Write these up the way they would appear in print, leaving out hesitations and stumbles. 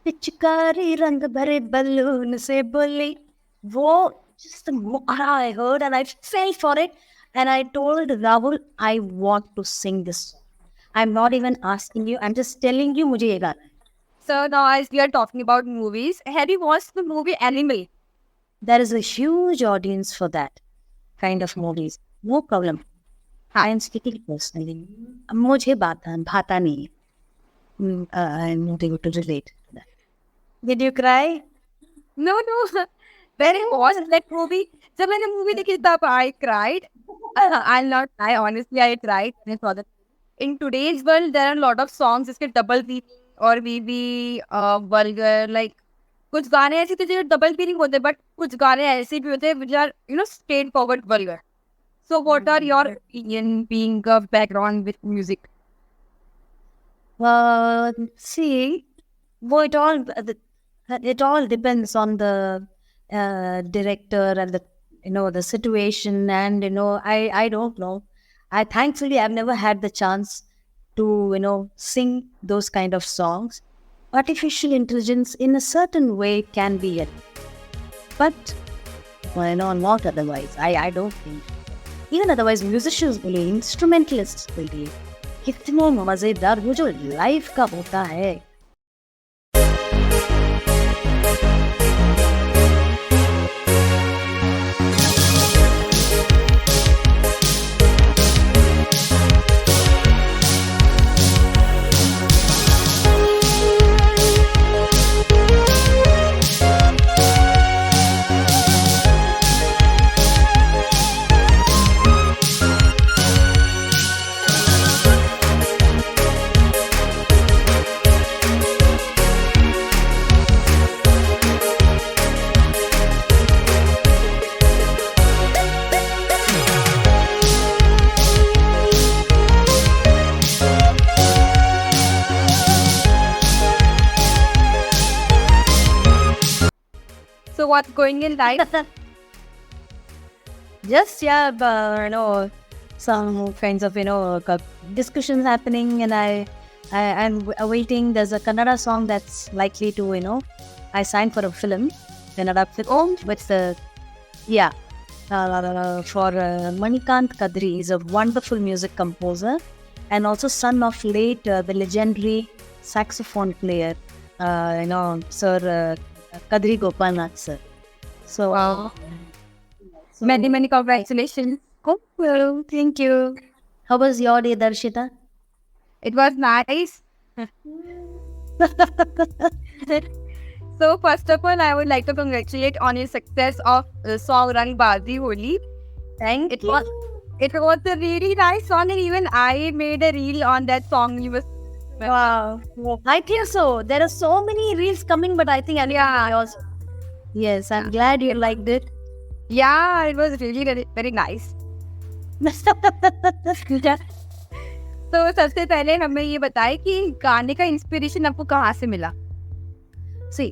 पिचकारी रंग भरे बलून से बोली वो just I heard and I fell for it and I told Rahul I want to sing this song. I'm not even asking you, I'm just telling you मुझे ये गाना है. So now as we are talking about movies, have you watched the movie Animal? There is a huge audience for that kind of movies. No problem. I am speaking personally. मुझे भाता नहीं है. I'm not able to relate to that. Did you cry? No. When I watched that movie, जब मैंने movie देखी तब I cried. I'll not lie, honestly I cried when I saw that. In today's world, there are a lot of songs जिसके double meaning और maybe vulgar, like कुछ गाने ऐसे थे जो double meaning होते, but कुछ गाने ऐसे भी होते which are straightforward vulgar. So what are your opinion being a background with music? See, it all depends on the director and the situation, and I don't know. I thankfully I've never had the chance to sing those kind of songs. Artificial intelligence in a certain way can be it, but not otherwise. I don't think. Even otherwise, musicians बोले, instrumentalists बोले, कितने मजेदार वो जो life का होता है. So what's going in life? Just some kinds of discussions happening, and I'm awaiting. There's a Kannada song that's likely to I signed for a film, Kannada film with for Manikant Kadri. He's a wonderful music composer and also son of late the legendary saxophone player, Sir Kadri Gopalnath sir. So, Wow. Many congratulations. oh, well, thank you. How was your day, Darshita? It was nice. So first of all, I would like to congratulate on your success of song Rang Bazi Holi. Thank It you. was a really nice song, and even I made a reel on that song. You was Wow. I think so. There are so many reels coming, but I think yours. Yes, I'm glad you liked it. yeah, it was really very nice. तो सबसे पहले हमें ये बताएं कि गाने का inspiration आपको कहाँ से मिला? See,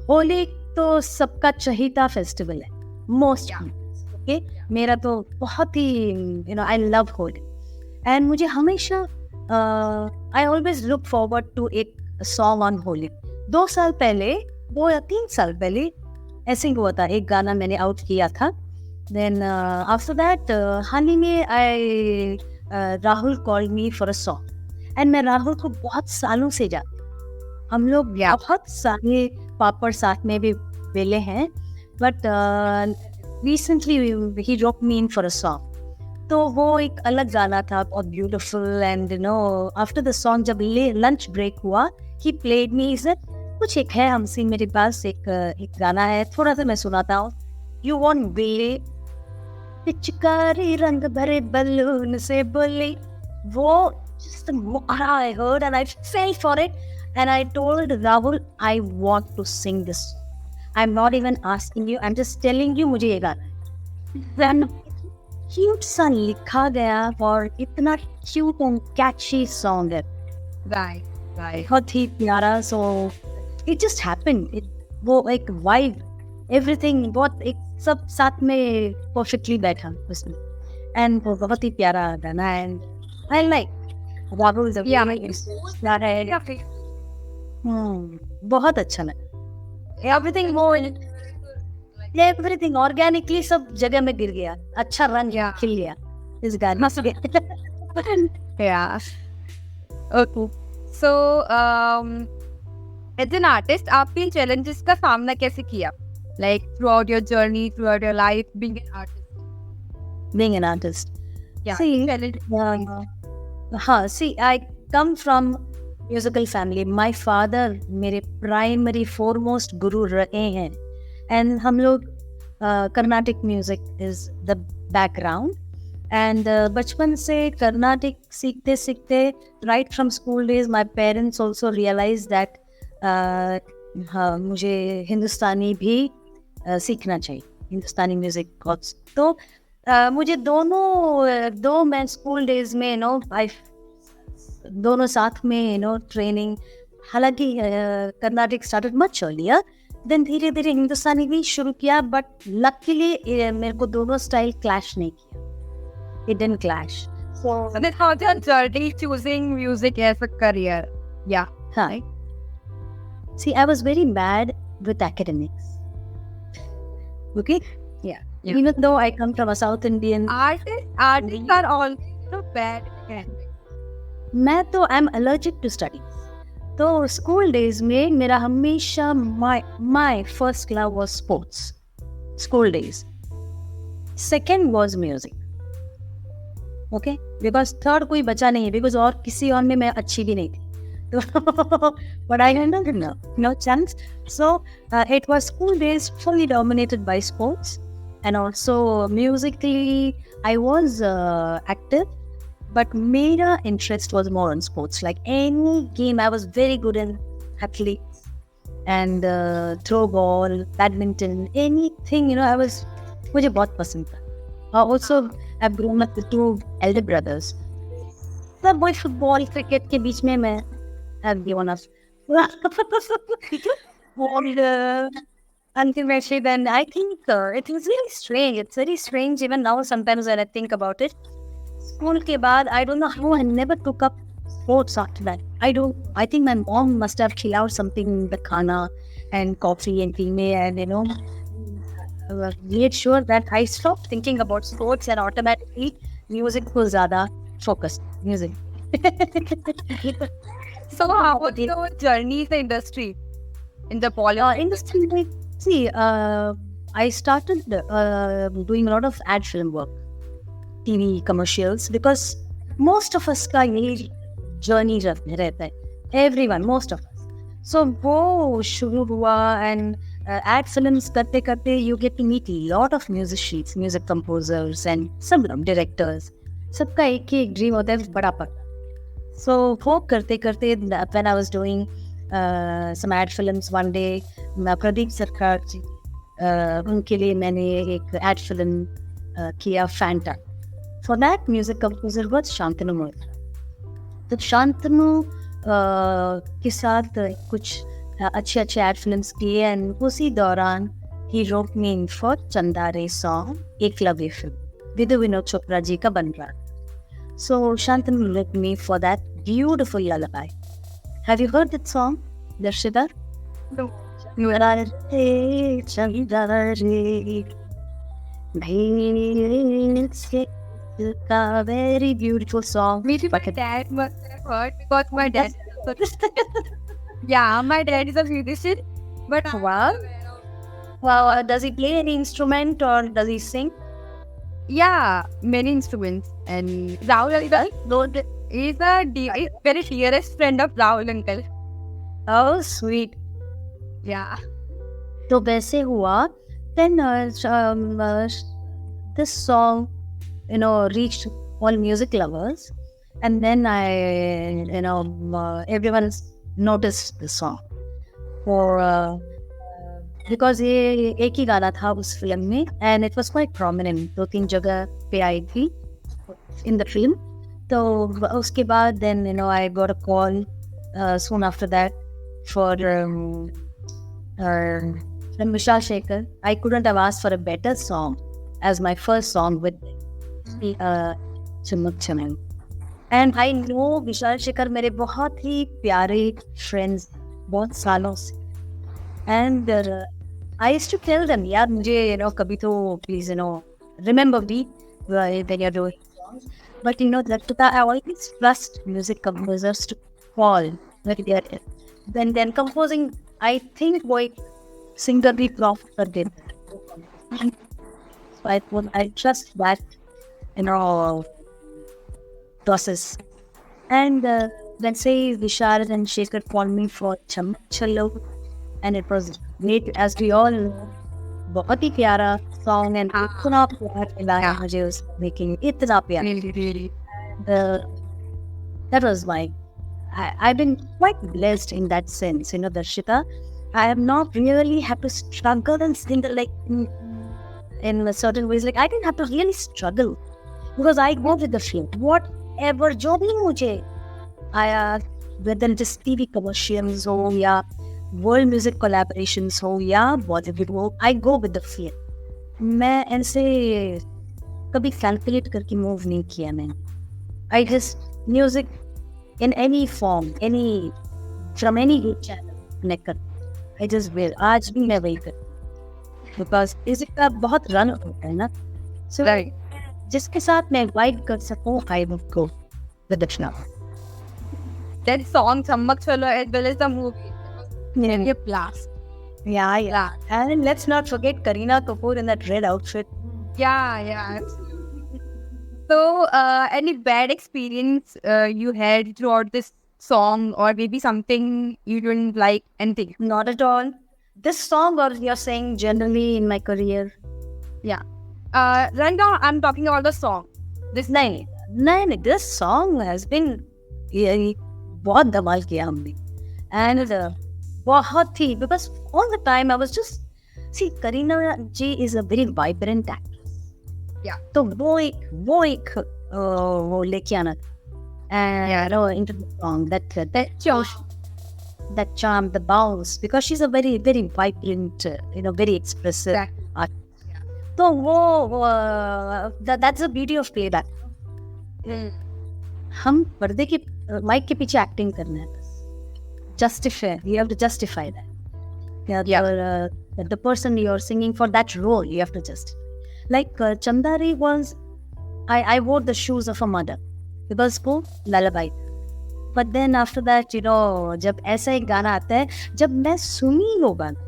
होली तो सबका चहीता फेस्टिवल है. Most okay. मेरा तो बहुत ही आई लव होली, एंड मुझे हमेशा I always look forward to एक सॉन्ग ऑन होली. 2 या 3 साल पहले ऐसे ही हुआ था. एक गाना मैंने आउट किया था. देन आफ्टर दैट हाल ही में Rahul called me for a song, and मैं राहुल को बहुत सालों से जानती हूँ. हम लोग बहुत सारे पापड़ साथ में भी बेले हैं, बट रिसेंटली ही रोक मी इन फॉर अ सॉन्ग. तो वो एक अलग गाना था, बहुत beautiful. And after the song जब लंच ब्रेक हुआ, ही प्लेड मी. कुछ एक है हमसे मेरे पास एक गाना है, थोड़ा सा मैं सुनाता हूँ. यू वॉन्ट बिलीव, पिचकारी रंग भरे बलून से बोली वो just I heard and I fell for it and I told Rahul I want to sing this. I'm not even asking you, I'm just telling you मुझे ये गाना है. Then क्यूट सा लिखा गया और इतना क्यूट एंड कैची सॉन्ग है. Right. बहुत ही प्यारा. So it just happened. वो एक वाइब, एवरीथिंग बहुत एक सब साथ में परफेक्टली बैठा उसमें, एंड वो बहुत ही प्यारा गाना है. And I like Rahul is a Yeah, very my inspiration. बहुत अच्छा लगा. एवरीथिंग ऑर्गेनिकली सब जगह में गिर गया, अच्छा रंग Yeah. खिल गया इस गाने से. Yeah. Okay. So, as an artist, आपने इन challenges का सामना कैसे किया? Like throughout your journey, throughout your life, being an artist. Being an artist. Yeah. See, challenges. see, I come from musical family. My father मेरे primary foremost guru रहे हैं, and हम लोग Carnatic music is the background. And बचपन से Carnatic सीखते सीखते right from school days my parents also realized that हाँ मुझे हिंदुस्तानी भी सीखना चाहिए, हिंदुस्तानी म्यूजिक कोर्स. तो मुझे दो मैं स्कूल डेज में दोनों साथ में ट्रेनिंग. हालांकि Carnatic started much earlier, then धीरे धीरे हिंदुस्तानी भी शुरू किया, बट लकीली मेरे को दोनों स्टाइल क्लैश नहीं किया. It didn't clash. So, and then how's your journey choosing music as a career? Yeah. Hi. See, I was very bad with academics. Okay? Yeah. Even though I come from a South Indian, Artists are all bad at academics. मैं तो I'm allergic to studies. तो school days में मेरा हमेशा my first love was sports. School days. Second was music. Okay? Because third कोई बचा नहीं है, because और किसी और में मैं अच्छी भी नहीं थी. तो but I had no chance. So it was school days fully dominated by sports, and also musically I was active, but मेरा interest was more on sports. Like any game, I was very good in athletes and throw ball, badminton, anything. मुझे बहुत पसंद था. Also, I've grown up with two elder brothers. सब वही football cricket के बीच में मैं have given up. And ultimately, then I think it was really strange. It's very strange even now sometimes when I think about it. School के बाद, I don't know how I never took up sports after that. I think my mom must have खिलाया something in the khana and coffee and tea में, and made sure that I stopped thinking about sports and automatically music को ज़्यादा focused. Music. So how was your journey in the industry? In the Bollywood industry, see, I started doing a lot of ad film work, TV commercials, because most of us का यही journey रहता है. Everyone, most of us. So वो शुरू हुआ, and ad films करते करते you get to meet a lot of musicians, music composers and some directors. सबका एक ही ड्रीम होता है बड़ा पड़ना. So वो करते करते when I was doing some ad films one day, Pradeep सरकार जी, उनके लिए मैंने एक ad film किया, Fanta. For that music composer was Shantanu Moitra. तो शांतनु के साथ कुछ अच्छे ad films किए, and उसी दौरान he wrote me in for चंदारे song, Eklavya film, विदु Vinod Chopra ji का बन रहा. So Shantanu wrote me for that beautiful lullaby. Have you heard that song, Darshita? No. Very beautiful song. Maybe my dad must have heard, because my dad yeah, my dad is a musician, but Wow, does he play any instrument or does he sing? yeah, many instruments. And Rahul uncle, he's very dearest friend of Rahul uncle. Oh, sweet. Yeah. तो वैसे हुआ. Then this song, reached all music lovers, and then everyone noticed the song. For because ये एक ही गाना था उस film में, and it was quite prominent. 2-3 जगह पे आई थी in the film. तो उसके बाद then I got a call soon after that for from Vishal Shekhar. I couldn't have asked for a better song as my first song with Chumuk Chumuk. And I know Vishal Shekhar मेरे बहुत ही प्यारे friends. बहुत सालों से. And I used to tell them, यार मुझे कभी तो please remember me when you're doing songs. But Darshita, I always trust music composers to call when they're composing. I think वो एक singer भी prompt कर देते हैं. So I trust that process. And let's say Vishal and Shekhar called me for Chammak Chalo, and it was great, as we all know. बहुत ही प्यारा song, and इतना प्यार मिला है मुझे उस making, इतना प्यार. Really. That was my. I've been quite blessed in that sense, Darshita. I have not really had to struggle in in certain ways. Like, I didn't have to really struggle because I go with the flow. Whatever, जो भी मुझे आया, whether it is TV commercials हो या world music collaborations हो या Bollywood हो, I go with the flow. मैं ऐसे कभी calculate करके move नहीं किया मैंने. I just music in any form, from any good channel connect कर. I just will. आज भी मैं वही कर. Because music का बहुत run होता है ना. So Right. जिसके साथ मैं vibe कर सकूँ, I will go with the flow. That song Chammak Chalo as well as the movie. It was a blast. Yeah. And let's not forget Kareena Kapoor in that red outfit. Yeah. Absolutely. So, any bad experience you had throughout this song, or maybe something you didn't like, anything? Not at all. This song, or you're saying generally in my career? Yeah. Right now, I'm talking about the song. This नहीं, this song has been बहुत धमाल किया हमने. And बहुत ही, because all the time I was just, see, Kareena ji is a very vibrant actress. Yeah. तो वो एक वो लेके आना था. And into the song, that charm, the bounce, because she's a very, very vibrant, very expressive artist. So that's the beauty of playback. हम पर्दे के माइक के पीछे एक्टिंग करना है बस. You have to justify that. The person you're singing for, that role, you have to justify. Like Chandari was, I wore the shoes of a mother because वो lullaby. But then after that, जब ऐसा एक गाना आता है, जब मैं सुनी वो गाना,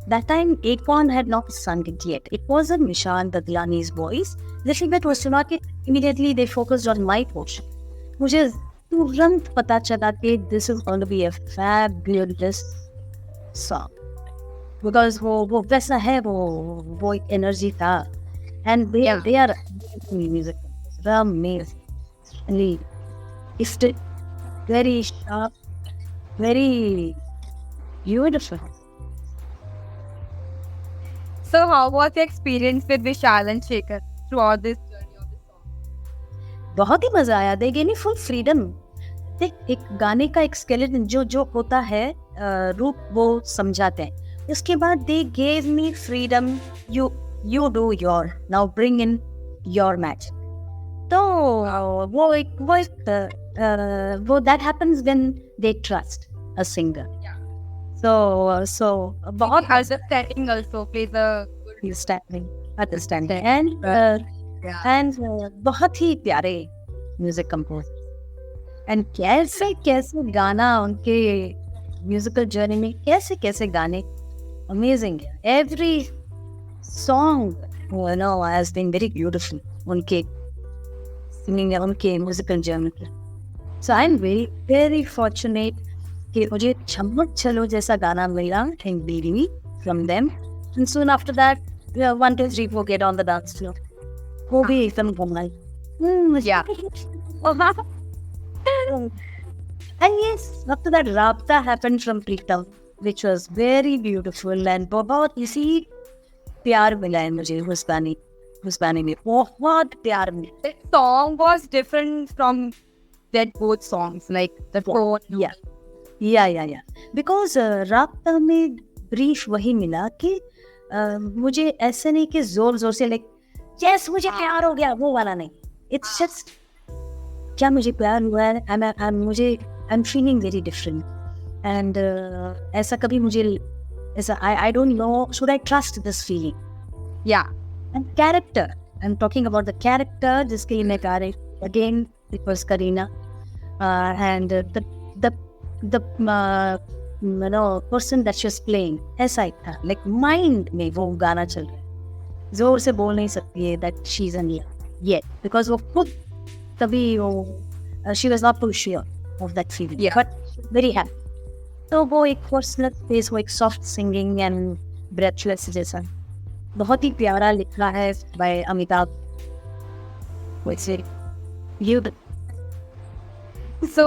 that time Akon had not sung it yet. It wasn't Nishan Dadlani's voice. Little bit was सुना के immediately they focused on my portion. मुझे तुरंत पता चला कि this is going to be a fabulous song. Because वो वैसा है, वो एक energy था. And they are amazing music. They're amazing. Really gifted, very sharp, very beautiful. So, how was your experience with Vishal and Shekhar throughout this journey of the song? बहुत ही मजा आया. They gave me full freedom. देख, एक गाने का एक skeleton जो होता है रूप वो समझाते हैं. उसके बाद they gave me freedom. You do your, now bring in your magic. तो वो that happens when they trust a singer. Yeah. So बहुत Understanding also plays a good understanding and बहुत ही प्यारे म्यूजिक कंपोजर. एंड कैसे गाना उनके musical journey में कैसे गाने अमेजिंग है. Every song has been very beautiful उनके सिंगिंग, उनके म्यूजिकल जर्नी पे. So I am very very fortunate कि मुझे चम्मक चलो जैसा गाना मिला इन बीवी from them. And soon after that 1 2 3 4 get on the dance floor. वो भी एकदम घुमाई. And yes, after that Rabta happened from Pritam, which was very beautiful, and बहुत इसी प्यार मिला है मुझे उस गाने में. बहुत प्यार मिला. That song was different from that both songs, like the tone. Yeah. Because Rabta में brief वही मिला कि मुझे ऐसे नहीं कि जोर से like yes मुझे प्यार हो गया, वो वाला नहीं. It's just क्या मुझे प्यार हुआ है. I'm feeling very different. And ऐसा कभी मुझे ऐसा I don't know should I trust this feeling Yeah. And character I am talking about the character जिसके लिए मैं गा रही again it was Kareena and the you know person that she was playing ऐसा ही था like mind में वो गाना चल रहा है जोर से बोल नहीं सकती है that she's in love yet because वो खुद तभी वो she was not too sure of that feeling Yeah. but very happy तो वो एक पर्सनल फेस वो एक सॉफ्ट सिंगिंग एंड ब्रेथलेस जैसा बहुत ही प्यारा लिखा है बाय अमिताभ वैसे you So,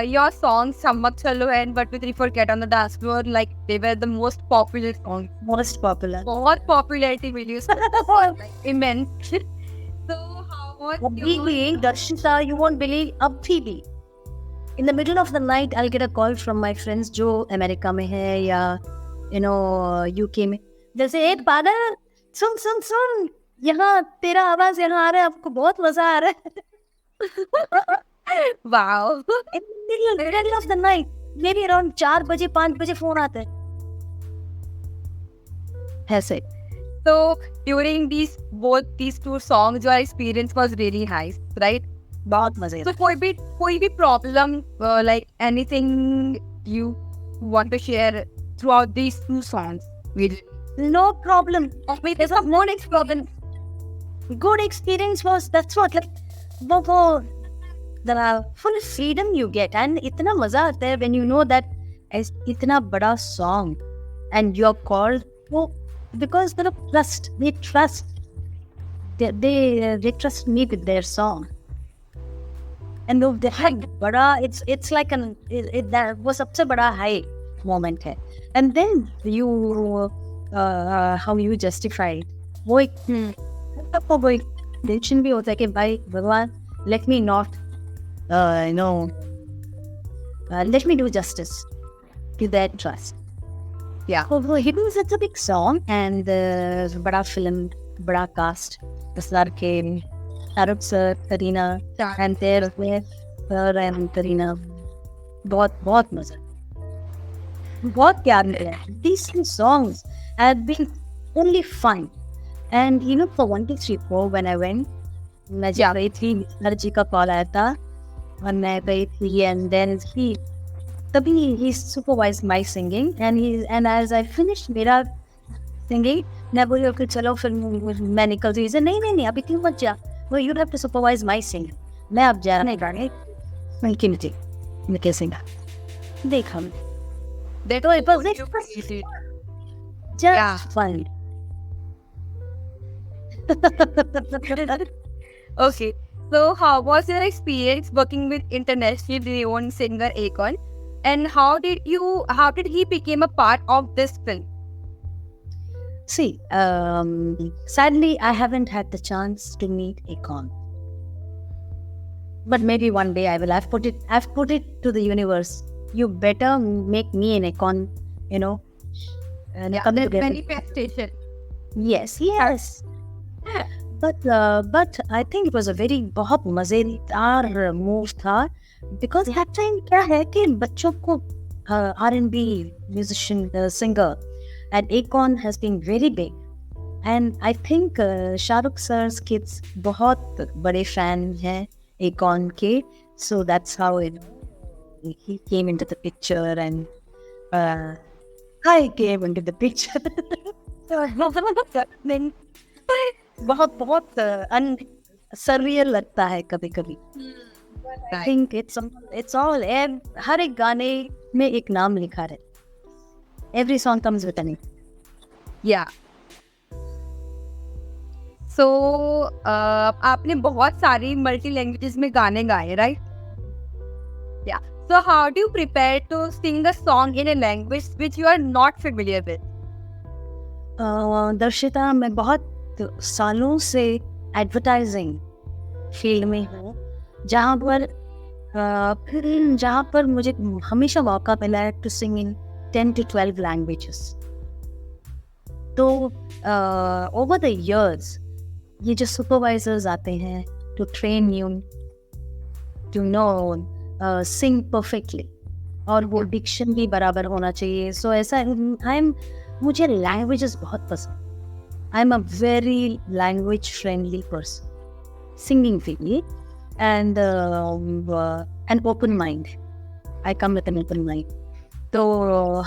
your songs Sammak Chalo and What We Three Forget on the Dance Floor, like they were the most popular songs. most popular बहुत popularity मिली उसको, like immense. So, how was अभी your... भी दर्शिता you won't believe अब भी in the middle of the night I'll get a call from my friends जो America में है या you know UK में जैसे एक पागल सुन सुन सुन यहाँ तेरा आवाज यहाँ आ रहा है आपको बहुत मजा आ रहा है Wow. in the middle of the night maybe around 4 बजे 5 बजे फोन आता है ऐसे So, during both these two songs, your experience was really nice, right? बहुत मजे So, कोई भी problem, like anything you want to share throughout these two songs? no problem There's a more next problem. good experience was that's what like वो the full freedom you get and इतना मजा आता है when you know that इतना बड़ा song and you're called वो because they trust they trust me with their song and they had बड़ा it's like that वो सबसे बड़ा high moment है and then you how you justify it वो एक टेंशन भी होता है कि भाई भगवान let me not let me do justice to their trust. Yeah. So it was such a big song and बड़ा film, बड़ा cast. Star came, Shahrukh sir, Kareena, and there with her and Kareena. बहुत मजा. बहुत प्यार मिला. These two songs have been only fun. And you know, for 1, 2, 3, 4 when I went, मैं जा रही थी, मिस्टर जी का कॉल आया था और मैं गई थी and then he supervised my singing and as I finished मेरा singing मैं बोली ओके चलो फिर मैं निकल रही नहीं अभी क्यों मत जा वो you have to supervise my singing मैं अब जा नहीं गाने मैं कैसेगा देखा That तो it was you created. just Yeah. fun Okay. So, how was your experience working with internationally renowned singer Akon, and how did he become a part of this film? See, sadly, I haven't had the chance to meet Akon. But maybe one day I will. I've put it to the universe. You better make me an Akon, you know. Manifestation. Yes. But I think it was a very बहुत मजेदार move था because that time क्या है कि बच्चों को R&B musician singer and Akon has been very big and I think Shahrukh sir's kids बहुत बड़े fan हैं Akon के so that's how he came into the picture and I came into the picture then बहुत surreal लगता है कभी I think it's all हर एक गाने में एक नाम लिखा है every song comes with a name Yeah. So, आपने बहुत सारी मल्टी लैंग्वेजेस में गाने गाए, right? Yeah. So, how do you prepare to sing a song in a language which you are not familiar with? दर्शिता मैं बहुत सालों से एडवर्टाइजिंग फील्ड में हूँ जहाँ पर मुझे हमेशा मौका मिला है to sing in 10 to 12 languages तो ओवर द इयर्स ये जो सुपरवाइजर्स आते हैं to train you to know sing perfectly और वो डिक्शन भी बराबर होना चाहिए. सो ऐसा मुझे लैंग्वेजेस बहुत पसंद. I am a very language friendly person, singing के लिए, and an open mind. I come with an open mind. तो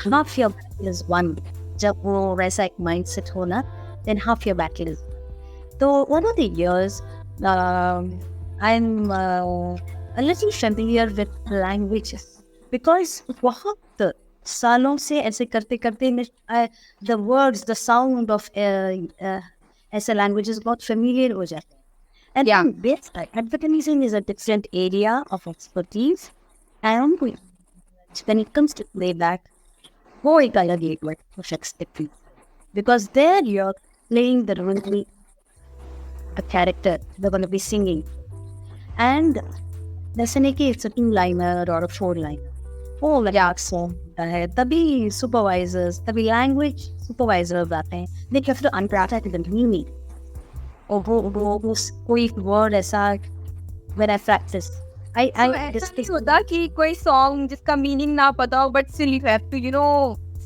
half your battle is won. जब वो वैसा एक माइंड सेट होना, then half your battle is. तो over the years I am a little familiar with languages because बहुत सालों से ऐसे करते करते the words, the sound of ऐसे languages बहुत familiar हो जाते हैं. And Yeah. this advertising is a different area of expertise. And when it comes to playback, वो एक अलग area of expertise, because there you're playing the role, a character they're going to be singing, and जैसे नहीं कि it's a 2-liner or a 4-liner. वो मजाक song होता है, तभी सुपरवाइजर्स, तभी लैंग्वेज सुपरवाइजर्स आते हैं. They have to unpack the meaning. और वो कोई वर्ड ऐसा when I practice, I ऐसा नहीं होता कि कोई सॉन्ग जिसका मीनिंग ना पता हो but still you have to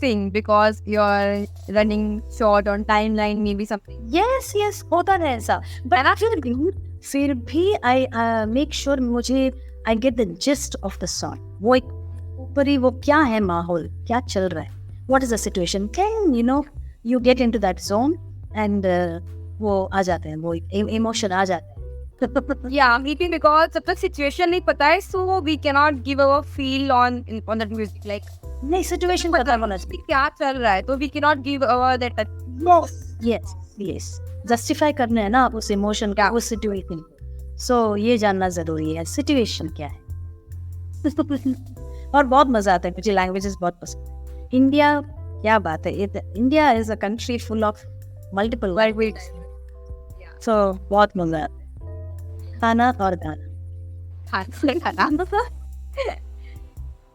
sing because you're running short on timeline, maybe something. yes होता है ऐसा. But फिर भी I make sure मुझे I get the gist of the song. वो एक ऊपरी वो क्या है, माहौल क्या चल रहा है, what is the situation, then you get into that zone and वो आ जाते हैं, वो emotion आ जाते हैं. Yeah, maybe because जब तक situation नहीं पता है, so we cannot give our feel on that music, like नहीं, situation पता होना चाहिए क्या चल रहा है, तो we cannot give our that. yes justify करना है ना आप उस emotion का, उस situation. so ये जानना जरूरी है situation क्या है. और बहुत मजा आता है, मुझे languages बहुत पसंद है. इंडिया क्या बात है, India is a country full of multiple languages. so बहुत मजा आता है खाना और गाना.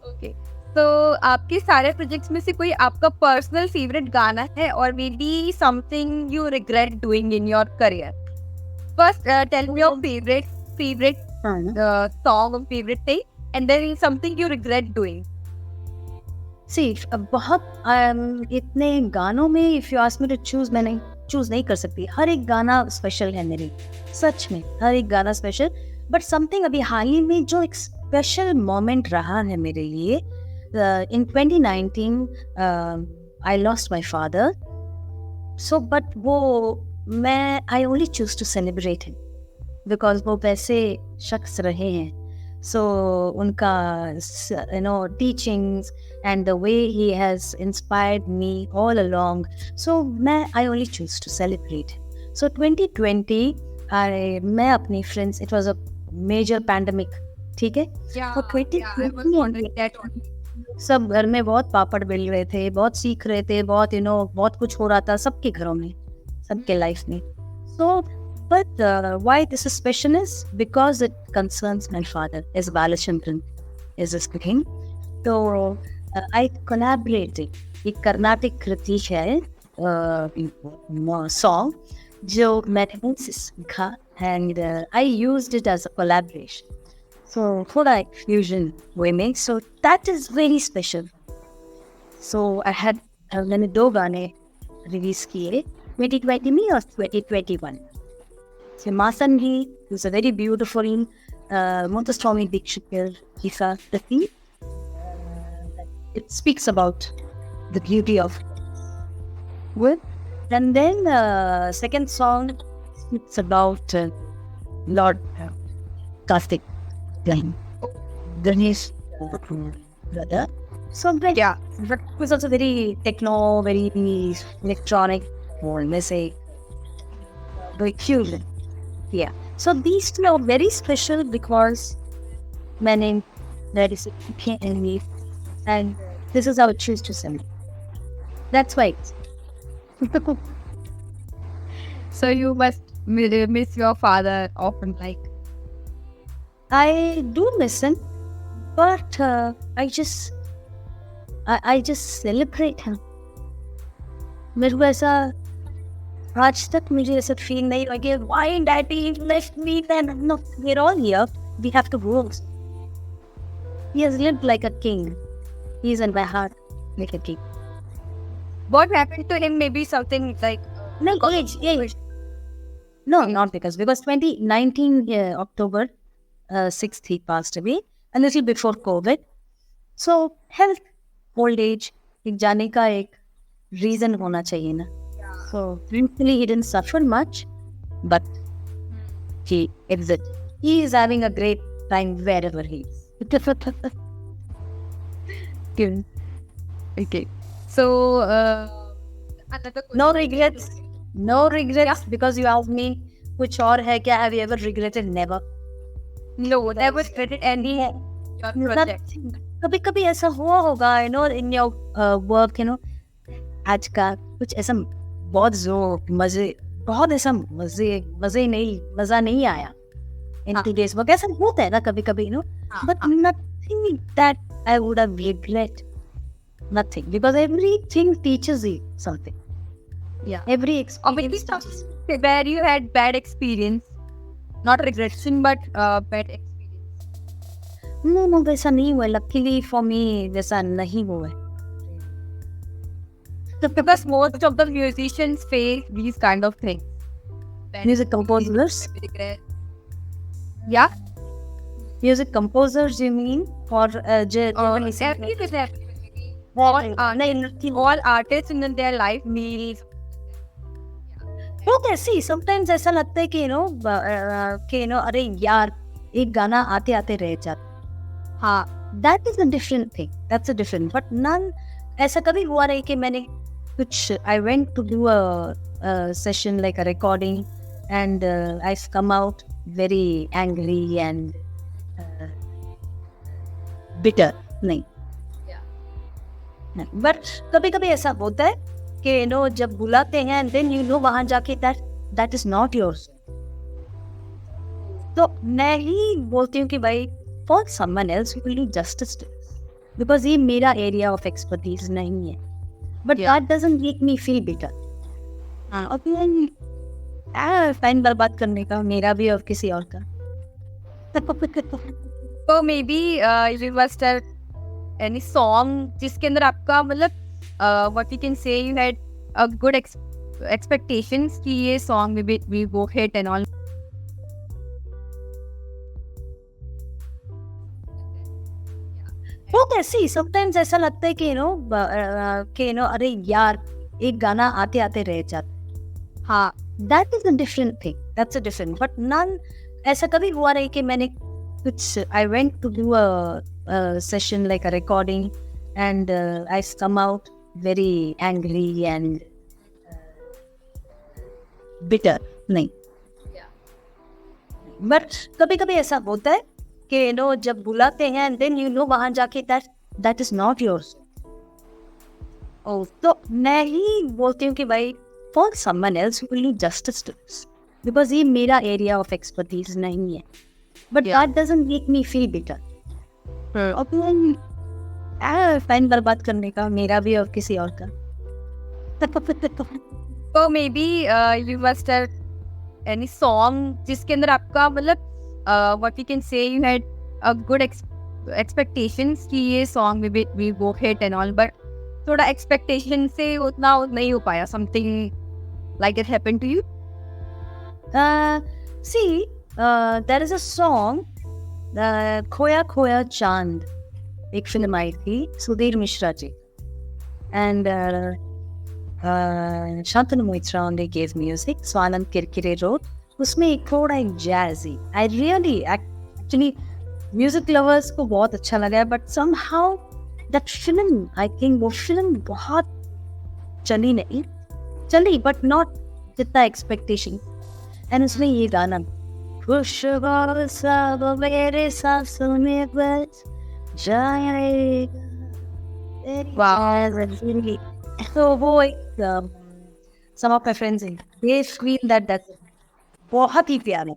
ओके, तो आपके सारे प्रोजेक्ट्स में से कोई आपका पर्सनल फेवरेट गाना है, और maybe something you regret doing in your career? First tell me your favourite song, favourite thing, and then something you regret doing. See, बहुत इतने गानों में if you ask me to choose, मैं choose नहीं कर सकती. हर एक गाना स्पेशल है मेरे, सच में हर एक गाना स्पेशल. बट समथिंग अभी हाल ही में जो एक स्पेशल मोमेंट रहा है मेरे लिए, in 2019 I lost my father. So but वो मैं I only choose to celebrate him because वो वैसे शख्स रहे हैं. So unka teachings and the way he has inspired me all along, so I only choose to celebrate. So 2020 मैं अपनी friends, it was a major pandemic, ठीक है. Yeah, I was wondering that only. सब घर में बहुत पापड़ bell रहे थे, बहुत सीख रहे थे, बहुत बहुत कुछ हो रहा था सबके घरों में, सबके लाइफ में. So but why this is special is because it concerns my father, as Balachandran is speaking. So I collaborated. एक कर्नाटक कृति है song जो मैंने उनसे सीखा, and I used it as a collaboration. So थोड़ा एक fusion way में, so that is very special. So I had मैंने 2 गाने रिलीज किए 2020 में और 2021. So Masangi is a very beautiful Muthuswami Dikshit Gita Kriti. It speaks about the beauty of wood. And then second song speaks about Lord Kartik Ganesh brother. So yeah, it was also very techno, very electronic, or let's say very fusion. Yeah, so these 2 are very special because there is a enemy, and this is how I choose to sing. That's why. So you must miss your father often, like. I do listen, but I just celebrate him. मेरे को ऐसा आज तक मुझे ऐसा feel नहीं हुआ कि why daddy left me, then no, we're all here, we have to rule. He has lived like a king, He's in my heart. Like a king. What happened to him? Maybe something like No, age. No, not because 2019 October 6th he passed away, a little before COVID. So health, old age, एक जाने का एक reason होना चाहिए ना. So thankfully he didn't suffer much, but he exit. He is having a great time wherever he is. Good. Okay. So another question. No regrets. No regrets because you asked me कुछ और है क्या? Have you ever regretted? Never. No, never regretted any your project. कभी कभी ऐसा हुआ होगा in your work आज का कुछ ऐसा बहुत मजा नहीं आया in today's work. ऐसा होता है ना कभी कभी but nothing that I would have regret. Nothing, because everything teaches you something. Yeah. Every Or maybe experience stuff where you had bad experience, not regression but bad experience. No, वैसा नहीं हुआ. Luckily for me वैसा नहीं हुआ. Because most of the musicians face these kind of things. Bad Music experience, composers? maybe regret. Yeah. Music composers you mean? Or all artists in their life need. Okay, see, sometimes ऐसा लगता है कि अरे यार एक गाना आते आते रह जाता. हाँ, that is a different thing. That's a different. But none ऐसा कभी हुआ नहीं कि मैंने कुछ I went to do a session like a recording and I've come out very angry and bitter. नहीं. बट कभी कभी ऐसा होता है कि जब बुलाते हैं and then वहां जाके that is not yours. तो मैं ही बोलती हूँ कि भाई for someone else who will do justice to this, because ये मेरा area of expertise नहीं है. But that doesn't make me feel bitter. Time बर्बाद करने का मेरा भी और किसी और का. So maybe you must have any song जिसके अंदर आपका मतलब what you can say you had a good expectations कि ये song maybe we go hit and all. Okay, see, sometimes ऐसा लगता है कि अरे यार एक गाना आते आते रह जाता. हाँ, that is a different thing. That's a different. But none ऐसा कभी हुआ नहीं कि मैंने कुछ I went to do a session like a recording and I've come out very angry and bitter. नहीं. But कभी कभी ऐसा होता है कि जब बुलाते हैं and then वहां जाके that is not yours. तो मैं ही बोलती हूँ कि भाई for someone else who will do justice to this, because ये मेरा area of expertise नहीं है. But that doesn't make me feel bitter. Time बर्बाद करने का मेरा भी और किसी और का. So maybe you must have any song जिसके अंदर आपका मतलब what you can say you had a good expectations कि ये song maybe we go hit and all, but थोड़ा expectation से उतना नहीं हो पाया. Something like it happened to you? See, there is a song खोया खोया चांद, एक फिल्म आई थी Sudhir Mishra ji and Shantanu Moitra only gave music. Swanand Kirkire wrote. उसमें एक थोड़ा एक jazzy. I really actually music lovers को बहुत अच्छा लगा, but somehow that film, I think वो film बहुत चली but not जितना expectation. And उसमें ये गाना खुशबू सब मेरे सांसों में बस जाएगा. Wow. So वो एक some of my friends they feel that's बहुत ही प्यारा.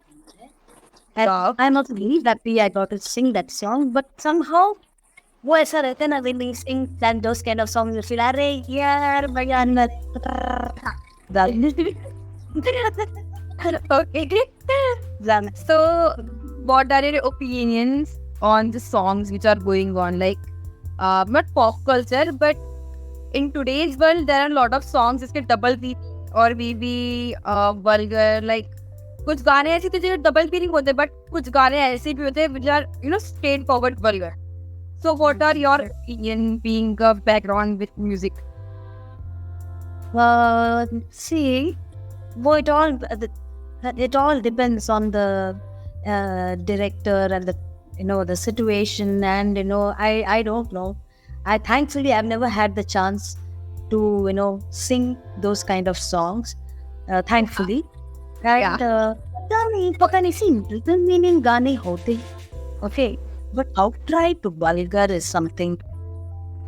And I'm not really happy I got to sing that song, but somehow वो ऐसा रहता है ना when we sing that those kind of songs you feel अरे यार भैया Okay. So what are your opinions on the songs which are going on, like not pop culture, but in today's world there are a lot of songs जिसके double beat और maybe vulgar, like कुछ गाने ऐसे थे जो double beating होते, but कुछ गाने ऐसे भी होते which are straightforward vulgar. So what are your opinion being a background with music? See, well, it all depends on the director and the situation, and I don't know. Thankfully I've never had the chance to sing those kind of songs, thankfully. And पता नहीं see, written meaning गाने होते, okay, but outright vulgar is something,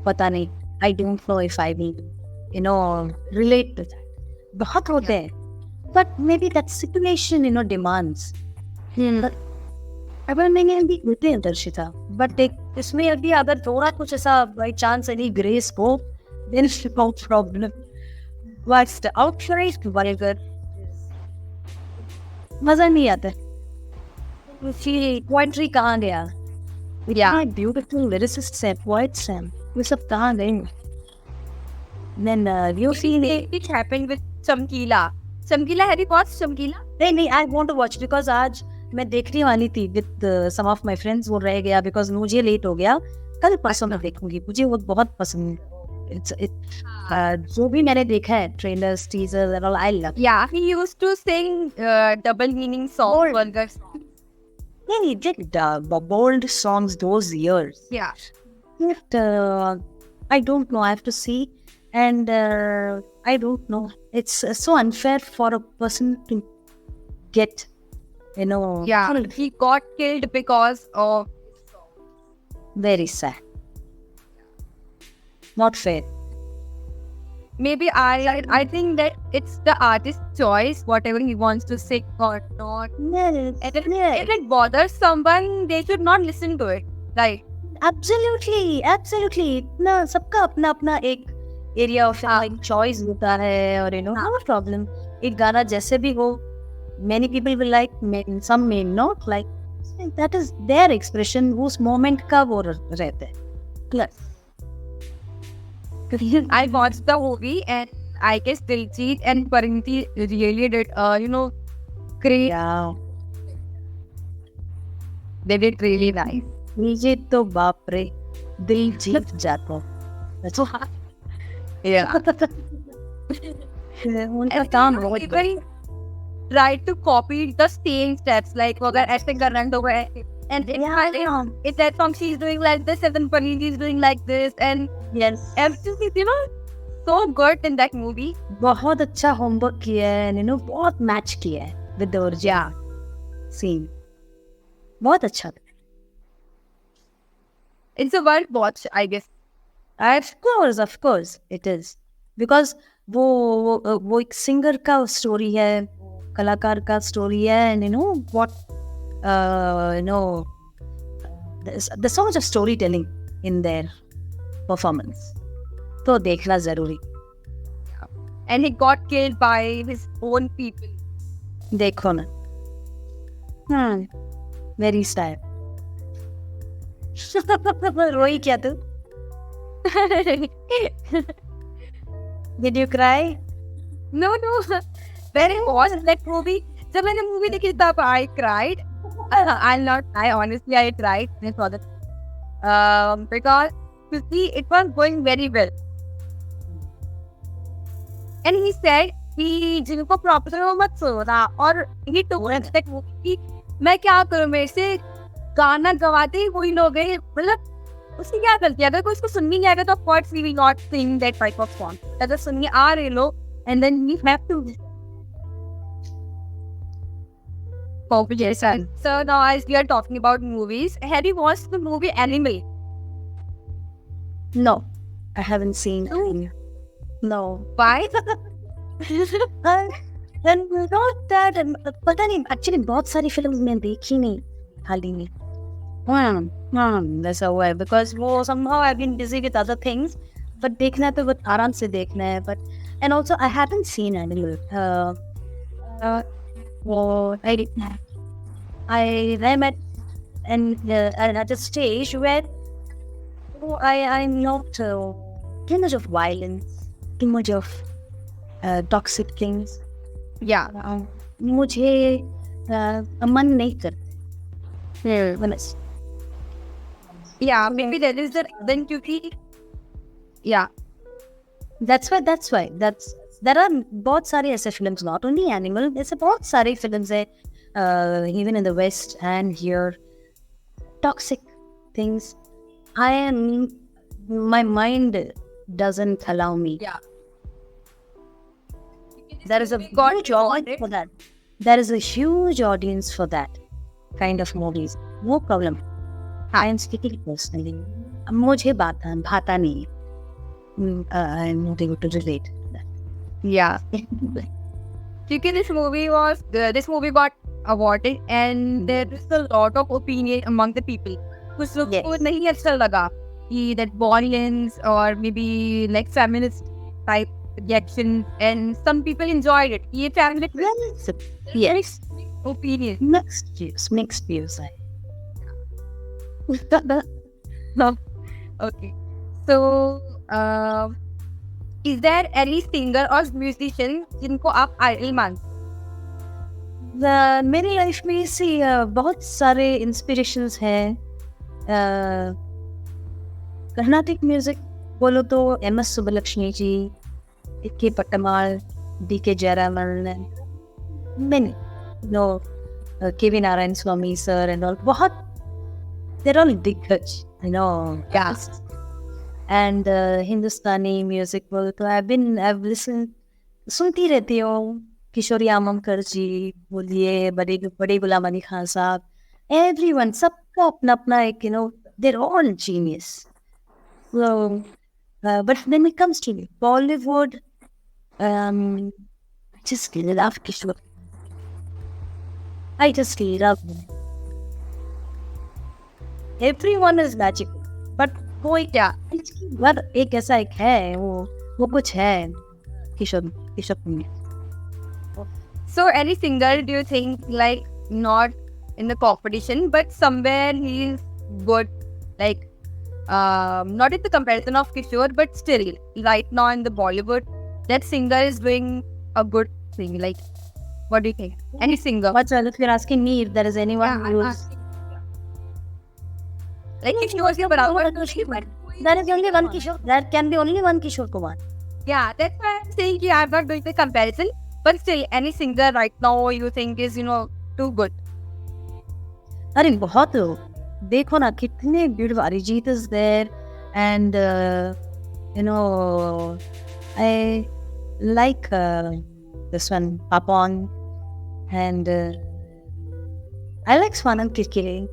पता नहीं, I don't know if I will relate to that. बहुत होते हैं, but maybe that situation demands. But अगर मैंने अभी होते हैं दर्शिता, but इसमें अभी अगर थोड़ा कुछ ऐसा by chance any grace हो, then it's no problem. What's the outright vulgar? मजा नहीं आता. पोएट्री कहाँ गया? My beautiful lyricists हैं, poets हैं, वो सब कहाँ गए? Then you see It happened with Chamkila. Chamkila, have you watched Chamkila? नहीं, I want to watch because आज मैं देखने वाली थी with some of my friends, वो रह गया because मुझे लेट हो गया. कल परसों मैं देखूंगी, मुझे वो बहुत पसंद है. जो भी मैंने देखा है trailers, teasers and all, I love. Yeah, he used to sing double meaning songs, vulgar songs. Yeah, he did bold songs those years. Yeah. But I don't know. I have to see, and I don't know. It's so unfair for a person to get, Yeah, he got killed because of. Very sad. Not fair. Maybe I think that it's the artist's choice, whatever he wants to sing or not. Yes, If it bothers someone, they should not listen to it. Right. Absolutely. ना सबका अपना अपना एक area of choice होता है, और no problem. एक गाना जैसे भी हो, many people will like, some may not like. That is their expression, उस moment का वो रहता है. Plus. I watched the movie and I guess Diljit and Parinti really did, great. Yeah. They did really nice. मुझे तो बाप रे दिल जीत जाता. Yeah. उनका काम बहुत People tried to copy the same steps, like अगर ऐसे करना है तो वो ऐसे. And in that song she's doing like this and then Parinti is doing like this, and yes, everything is so good in that movie. बहुत अच्छा homework किया है, बहुत मैच किया है with the original scene. बहुत अच्छा था. It's a worth watch, I guess. Of course it is, because वो एक सिंगर का स्टोरी है, कलाकार का स्टोरी है, and what the sort of storytelling in their performance. तो देखना जरूरी. And he got killed by his own people. देखो ना. Very sad. रोई क्या तू? Did you cry? No. When I watched that movie, जब मैंने movie देखी तब I cried. I'll not lie, honestly I cried when I saw that. Because you see, it was going very well. And he said कि जिनको problem है वो मत सुना, और he took that movie. मैं क्या करूँ, मेरे से गाना गवाते ही वही लोग हैं, मतलब उसकी क्या गलती है? अगर कोई इसको सुनने नहीं आएगा तो of course we will not sing that type of song. अगर सुनने आ रहे लोग, and then we have to. Yes, so now as we are talking about movies, have you watched the movie Animal? No, I haven't seen. No. Why? And not that. पता नहीं, actually बहुत सारी film मैं देखी नहीं हाल ही में. That's why, because वो somehow I've been busy with other things. But देखना तो बहुत आराम से देखना है. But and also I haven't seen Animal. I am at a stage where I'm not too much of violence, too much of toxic things. Yeah. मुझे मन नहीं करते. Honest. Yeah, maybe that is the reason क्योंकि yeah. That's why there are बहुत सारे ऐसे films, not only Animal, ऐसे बहुत सारे films है, even in the West and here, toxic things. My mind doesn't allow me. Yeah. There is a huge audience for that. There is a huge audience for that kind of movies. No problem. I am speaking personally. मुझे भाता नहीं है. I'm not able to relate to that. Yeah. Because this movie got awarded and there is a lot of opinion among the people. कुछ लोग को नहीं अच्छा लगा कि that violence or maybe like feminist type reaction, and some people enjoyed it. ये family Yes. opinion. Mixed views. Okay. So, is there any singer or musician जिनको आप idol मानते? मेरी लाइफ में से बहुत सारे इंस्पिरेशंस हैं. कर्नाटिक म्यूजिक बोलो तो MS सुब्बलक्ष्मी जी, के पट्टमाल, DK Jayaraman, many, KV Narayan Swami sir and all, बहुत, they're all दिग्गज, Yeah. And हिंदुस्तानी म्यूजिक बोलो तो I've listened, सुनती रहती हूँ. किशोरी आमोणकर जी बोलिए, बड़े गुलाम अली खान साहब, everyone, सबका अपना अपना एक, they're all genius. So, but when it comes to Bollywood, I just love Kishore. I just love him. Everyone is magical, but कोई एक ऐसा एक है, वो कुछ है Kishore Kumar. So, any singer do you think, like, not in the competition, but somewhere he is good, like, not in the comparison of Kishore, but still, right now in the Bollywood, that singer is doing a good thing. Like, what do you think? Any singer? What's if you're asking me if there is anyone who is... Like, Kishore is your There is only one Kishore. There can be only one Kishore Kumar. Yeah, that's why I'm saying I'm not doing the comparison. But still, any singer right now you think is, too good? अरे बहुत लोग, देखो ना कितने beautiful. Arijit is there, and I like this one Papon, and I like Swanam Kirkire.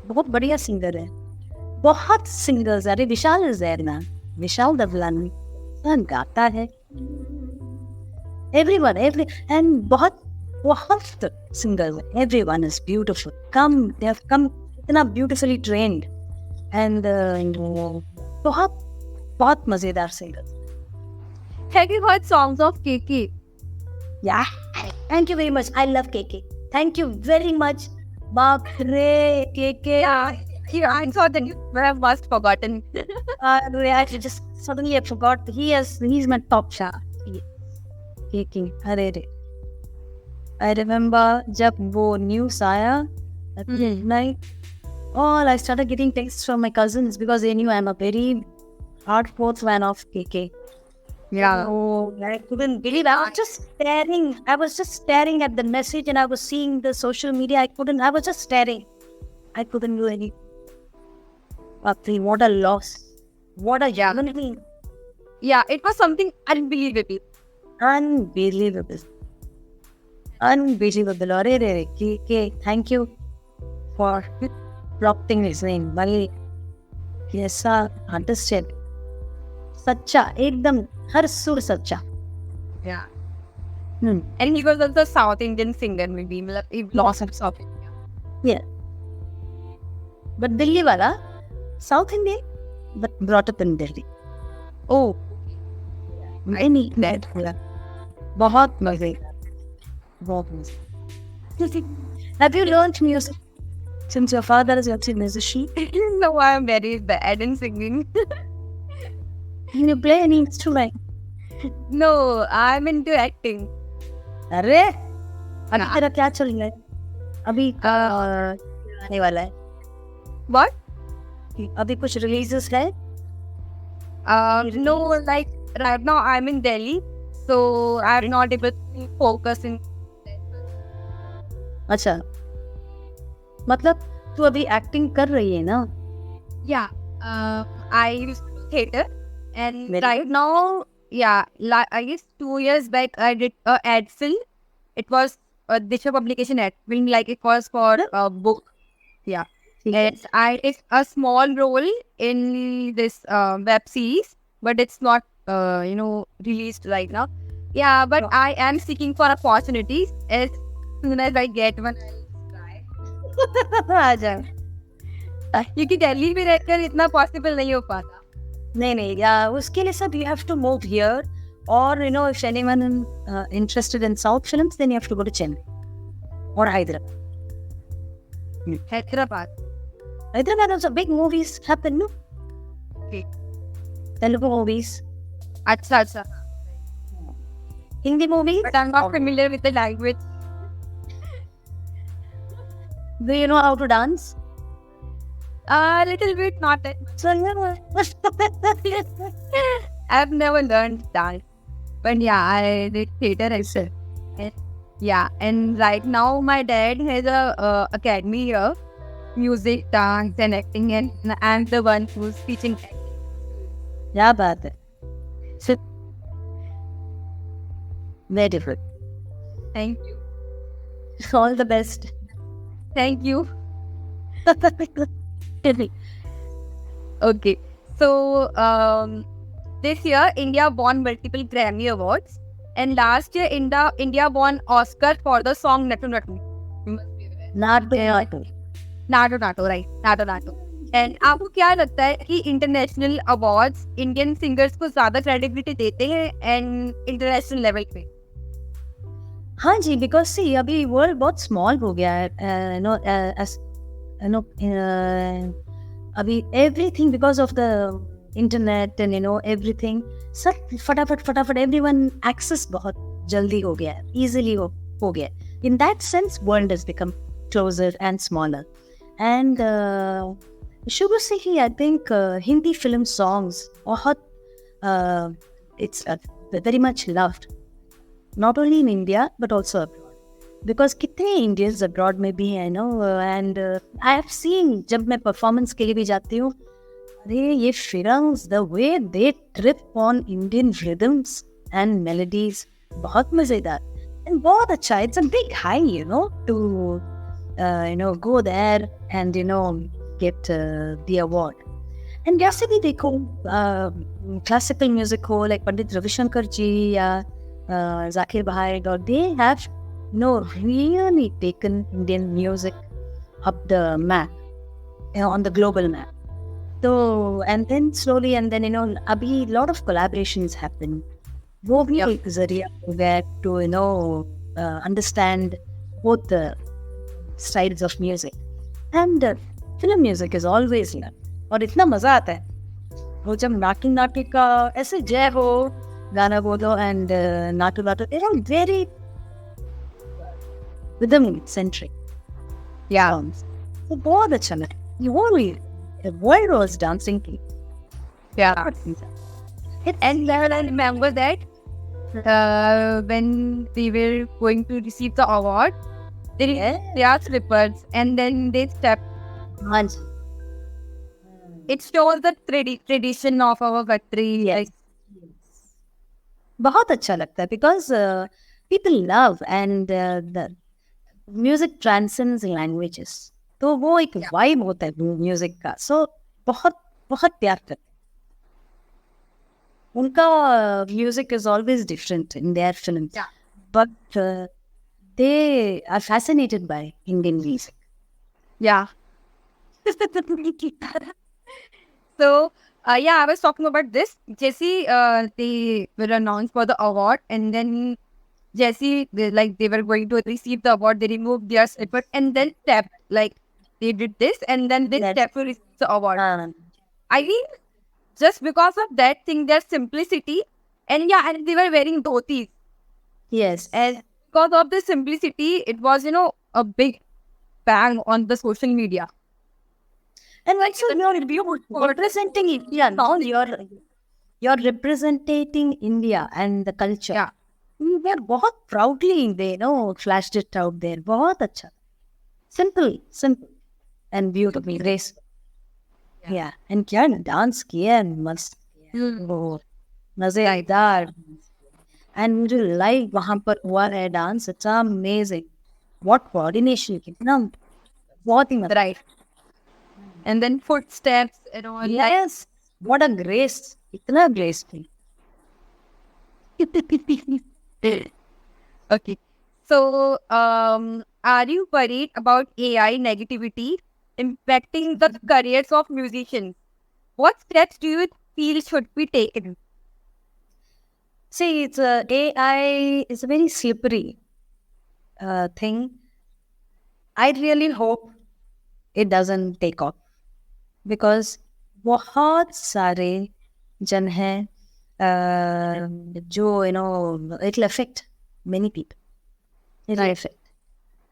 बहुत बढ़िया singer है. बहुत सिंगर्स, अरे विशाल is there ना, विशाल दबलानी गाता है. Everyone, and बहुत singers. Everyone is beautiful. They have come इतना beautifully trained, and बहुत मजेदार singers. Have you heard songs of KK? Yeah. Thank you very much. I love KK. Thank you very much. Baap re, KK. Yeah, I thought that you must forgotten. I just suddenly I forgot. He's my top star. KK. अरे I remember जब वो news आया at night, I started getting texts from my cousins because they knew I'm a very hardcore fan of KK. Yeah. Oh, I couldn't believe. I was just staring at the message, and I was seeing the social media. I was just staring. I couldn't do anything. What a loss. What a journey. Yeah, it was something unbelievable. Unbelievable. Arre, KK, thank you for adopting his name. Bhai, ऐसा artist है, सच्चा, एकदम हर सुर सच्चा. Yeah. And he was also a South Indian singer, maybe. He lost of South India. Yeah. But Delhi wala, South Indian, but brought up in Delhi. Oh. I need that. बहुत मजे. Have you learned music? Since your father is also a musician, No, I am very bad in singing. can you play any instrument? No, I'm into acting. अरे अभी तेरा क्या चल रहा है? अभी आने वाला है? What? अभी कुछ रिलीजेस है? No, like right now I'm in Delhi, so I'm not able to focus in. अच्छा, मतलब तू अभी एक्टिंग कर रही है ना? Yeah, I used to do theater, and Very right now, yeah, I guess 2 years back I did a ad film. It was a Disha publication ad film, like it was for a book. Yeah, ठीक है. and I did a small role in this web series, but it's not released right now. Yeah, but I am seeking for opportunities. As soon as I get one, I'll try. आ जा. क्योंकि दिल्ली में रहकर इतना possible नहीं हो पाता. नहीं या उसके लिए सब you have to move here, or you know if anyone interested in South films, then you have to go to Chennai or Hyderabad. Hyderabad. Hyderabad also big movies happen, no? Okay. Telugu movies, अच्छा अच्छा. Hindi movies. But I'm not familiar with the language. Do you know how to dance? A little bit, not that much. So yeah. I've never learned dance. But yeah, I did theater as well. And yeah, and right now my dad has a academy here, music, dance, and acting, and I'm the one who's teaching acting. क्या बात है. So very different. Thank you. All the best. Thank you. Okay. So this year India won multiple Grammy Awards, and last year India won Oscar for the song Natu Natu. You must be aware. Not the Nato Nato, right? Nato Nato. And आपको क्या लगता है कि international awards Indian singers को ज्यादा credibility देते हैं and international level पे? हाँ जी, बिकॉज सी अभी वर्ल्ड बहुत स्मॉल हो गया है. अभी everything because of the internet and everything सब फटाफट एवरीवन एक्सेस बहुत जल्दी हो गया है, इजीली हो गया है. In that sense world has become closer and smaller. And शुरू से ही I think Hindi film songs बहुत it's very much loved, not only in India but also abroad, because कितने Indians abroad में भी हैं, and I have seen जब मैं performance के लिए भी जाती हूँ, अरे ये films the way they trip on Indian rhythms and melodies बहुत मजेदार and बहुत अच्छा. It's a big high to go there and get the award. And जैसे भी देखो classical music हो like पंडित रविशंकर जी या Zakir Bhai, they have really taken Indian music up the map, on the global map. So, and then slowly, and then abhi lot of collaborations happen. वो भी एक जरिया हो गया to understand both the styles of music. And film music is always learned. और इतना मजा आता है वो जब नाटक का ऐसे जय हो गाना बोलो and Natu Natu, they're all very rhythm centric. Yeah. So बहुत अच्छा लगा. The world was dancing to. Yeah. And then I remember that when they were going to receive the award, they are slippers and then they stepped. हाँ जी. It shows the tradition of our country. Yes. बहुत अच्छा लगता है because people love and the music transcends languages. तो वो एक vibe होता है म्यूजिक का. So बहुत बहुत प्यार करते हैं. उनका music is always different in their films. Yeah. But they are fascinated by Indian music. Yeah. So, I was talking about this. Jesse, they were announced for the award, and then Jesse, they were going to receive the award. They removed their slipper and then stepped. Like, they did this, and then this Yes. step received the award. Um, I mean, just because of that thing, their simplicity, and yeah, and they were wearing dhotis. yes. And because of the simplicity, it was, a big bang on the social media. And also you're representing India now. You're representing India and the culture. Yeah. They're बहुत proudly they flashed it out there. बहुत अच्छा. Simple and beautiful, graceful. Yeah. And क्या dance किया है, मस्त. वो मजेदार. And मुझे live वहाँ पर हुआ है dance. It's amazing. What coordination, कितना बहुत ही मजा. Right. And then footsteps and all. Yes. What a grace. इतना graceful. Okay. So, are you worried about AI negativity impacting the careers of musicians? What steps do you feel should be taken? See, AI is a very slippery thing. I really hope it doesn't take off because बहुत सारे जन हैं जो it'll affect many people. It'll affect.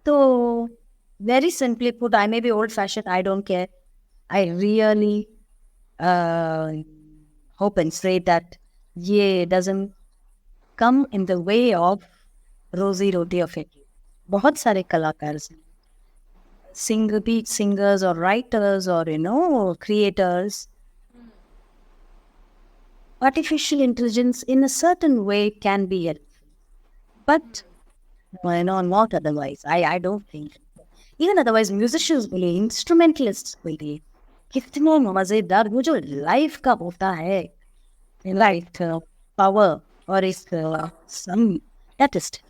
So very simply put, I may be old-fashioned. I don't care. I really hope and pray that ये doesn't come in the way of रोजी रोटी of it. बहुत सारे कलाकार हैं, beat singers or writers or creators. Artificial intelligence in a certain way can be helpful, but not otherwise. I don't think. Even otherwise, musicians बोले, instrumentalists बोले, कितने मजेदार वो जो लाइफ का होता है, like power or is some artist.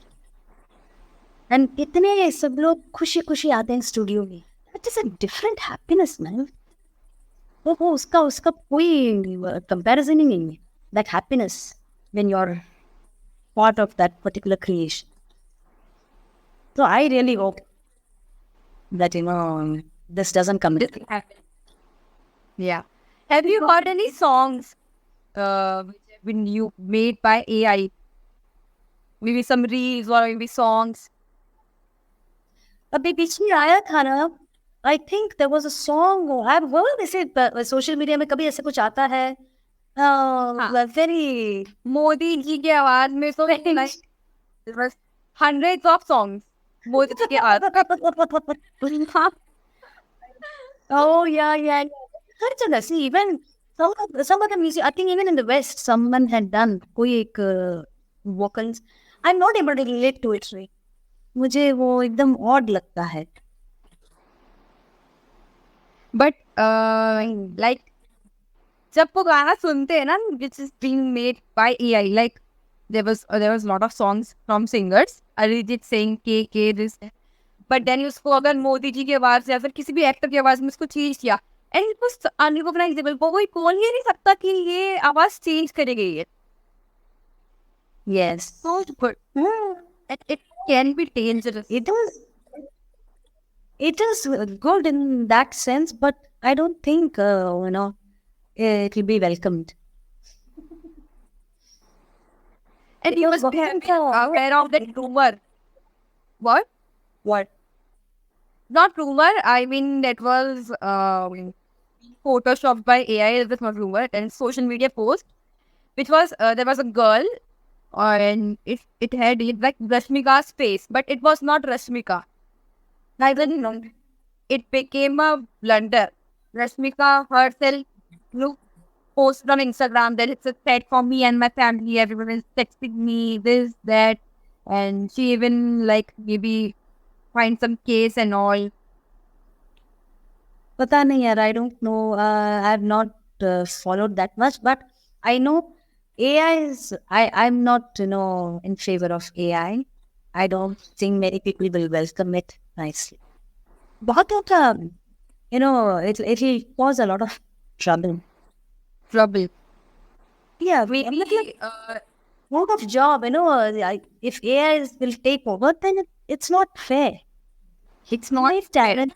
And इतने सब लोग खुशी खुशी आते हैं स्टूडियो में. That is a different happiness, man. वो उसका कोई comparison ही नहीं है. That happiness when you're part of that particular creation. So I really hope that this doesn't come. Yeah. Have you heard any songs which have been made by AI? Maybe some reels or maybe songs. अभी बीच में आया था ना. I think there was a song. I've heard ऐसे social media में कभी ऐसे कुछ आता है. Very मोदी जी की आवाज में तो like there was hundreds of songs. Modi ji की आवाज. Oh yeah. हर जगह. See, even some of the music, I think even in the West, someone had done कोई एक vocals. I'm not able to relate to it. Right? मुझे वो एकदम odd लगता है. But like जब वो गाना सुनते हैं ना, which is being made by AI, like there was a lot of songs from singers, Arijit Singh, KK, this, but then उसको अगर मोदी जी की आवाज या फिर किसी भी एक्टर की आवाज में उसको चेंज किया, and it was unrecognizable. वो कोई बोल ही नहीं सकता कि ये आवाज चेंज करी गई है. Yes. So good. It can be dangerous. It is good in that sense, but I don't think it will be welcomed. And you must be aware of that rumor. What? Not rumor. I mean, that was photoshopped by AI. It was not rumor. And social media post, which was there was a girl, and it had like Rashmika's face, but it was not Rashmika. I didn't know. It became a blunder. Rashmika herself posted on Instagram that it's a threat for me and my family. Everyone is texting me this, that, and she even like maybe find some case and all. पता नहीं यार. I don't know. I have not followed that much, but I know AI is. I'm not in favor of AI. I don't think many people will welcome it nicely. बहुत होता, it'll cause a lot of trouble. Yeah, Maybe out of job, if AI will take over, then it's not fair. It's not talent.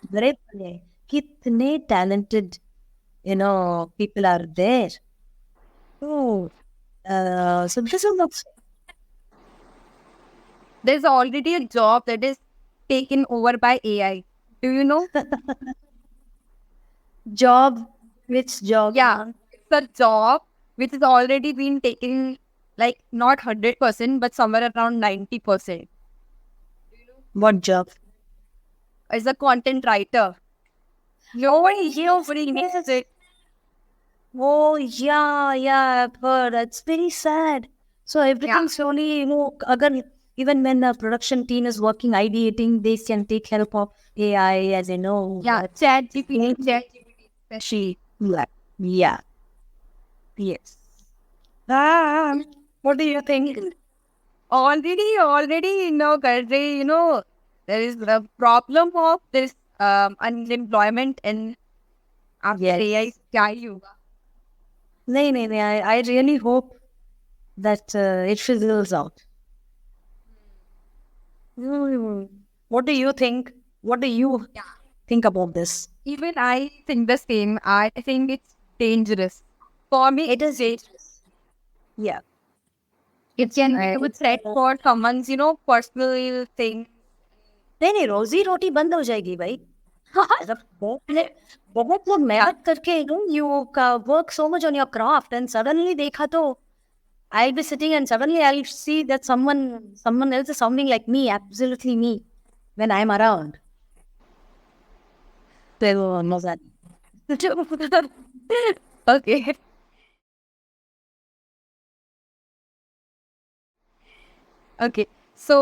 कितने talented, people are there. Oh, so this is not There's already a job that is taken over by AI. Do you know? job. Which job? Yeah, it's a job which is already been taken, like not 100%, but somewhere around 90%. What job? As a content writer. Nobody makes it. Oh, yeah, I've heard. That's very sad. So everything slowly, even when the production team is working, ideating, they can take help of AI, as you know. Yeah, ChatGPT especially. Yeah. Yes. Ah, what do you think? Already, Garde, there is the problem of this unemployment and after Yes. AI, kya hi hoga? No. I really hope that it fizzles out. What do you think? What do you think about this? Even I think the same. I think it's dangerous. For me, It is dangerous. Yeah. it can be a threat for someone's, personal thing. नहीं रोजी रोटी बंद हो जाएगी भाई मतलब बहुत लोग मेहनत करके you work so much on your craft and suddenly देखा तो I'll be sitting and suddenly I'll see that someone else is sounding like me, absolutely me, when I'm around. तो मजा Okay. ओके सो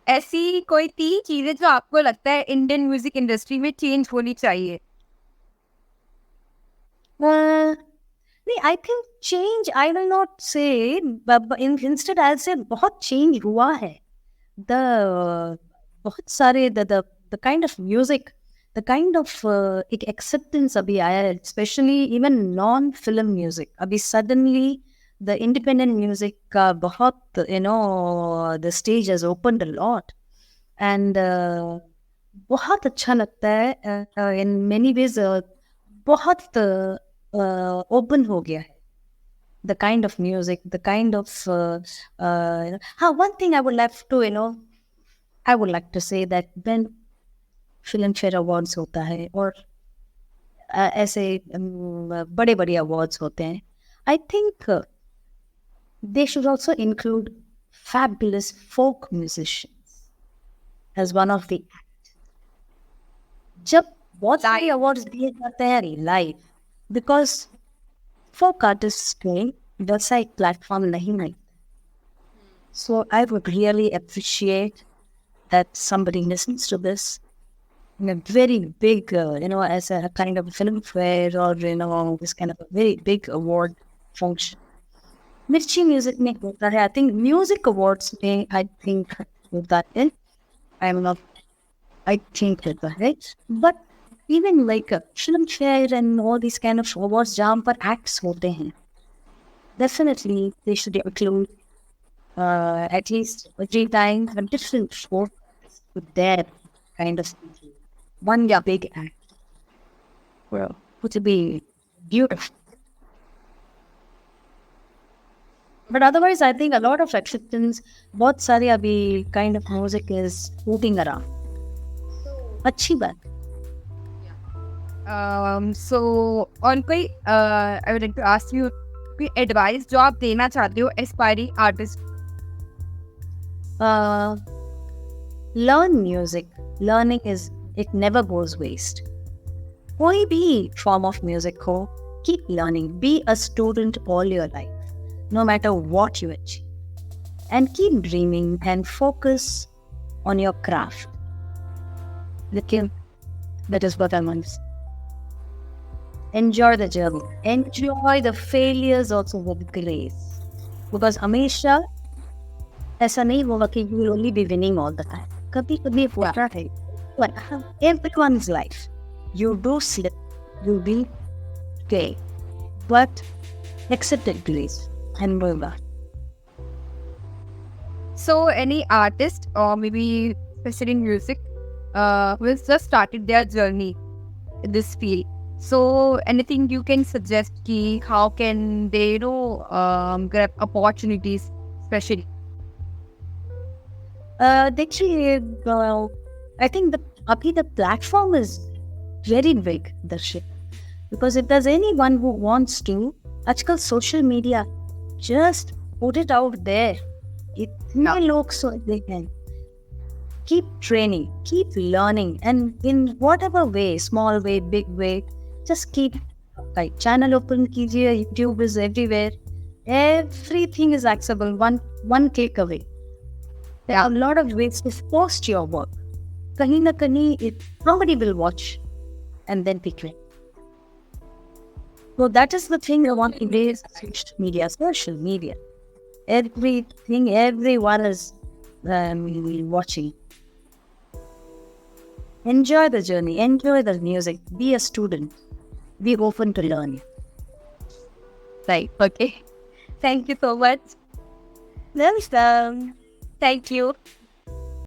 ऐसी कोई 3 चीजें जो आपको लगता है इंडियन म्यूजिक इंडस्ट्री में चेंज होनी चाहिए नहीं I think change I will not से इंस्टेड आई से बहुत चेंज हुआ है द बहुत सारे the kind of music the kind of एक एक्सेप्टेंस अभी आया है specially even non film music अभी सडनली the independent music बहुत the stage has opened a lot and बहुत अच्छा लगता है in many ways बहुत open हो गया है the kind of music the kind of one thing I would like to I would like to say that when Filmfare Awards होता है और ऐसे बड़े बड़े awards होते हैं I think they should also include fabulous folk musicians as one of the act. जब बहुत सारे awards दिए जाते हैं live because folk artists के वैसा एक platform नहीं मिलता. So I would really appreciate that somebody listens to this in a very big, as a kind of filmfare or this kind of a very big award function. Mirchi music में होता है. I think music awards में I think होता है. I think होता है. But even like Filmfare and all these kind of awards जहाँ पर acts होते हैं, definitely they should include at least 3 times a different sport with their kind of one big act. Well, would be beautiful. But otherwise, I think a lot of acceptance, बहुत सारे अभी kind of music is floating around. अच्छी बात. So on कोई I would like to ask you कोई advice जो आप देना चाहते हो aspiring artist. Learn music. Learning it never goes waste. कोई भी form of music हो, keep learning. Be a student all your life. No matter what you achieve. And keep dreaming and focus on your craft. That is what I want to say. Enjoy the journey. Enjoy the failures also with grace. Because हमेशा ऐसा नहीं होगा कि you will only be winning all the time. कभी होता है. But everyone's life. You do slip. You will fail. But accept it, grace. And move on. So any artist or maybe especially in music who has just started their journey, this field. So anything you can suggest ki how can they grab opportunities, especially? देखिए, I think अभी the platform is very big, Darshit. Because if there's anyone who wants to, आजकल social media, just put it out there. इतने लोग they can keep training, keep learning, and in whatever way, small way, big way, just keep like channel open कीजिए. YouTube is everywhere. Everything is accessible. One click away. There are a lot of ways to post your work. कहीं ना कहीं somebody will watch and then pick it. So that is the thing I want to raise. Social media. Everything, everyone is watching. Enjoy the journey. Enjoy the music. Be a student. Be open to learn. Right. Okay. Thank you so much. Welcome. Thank you.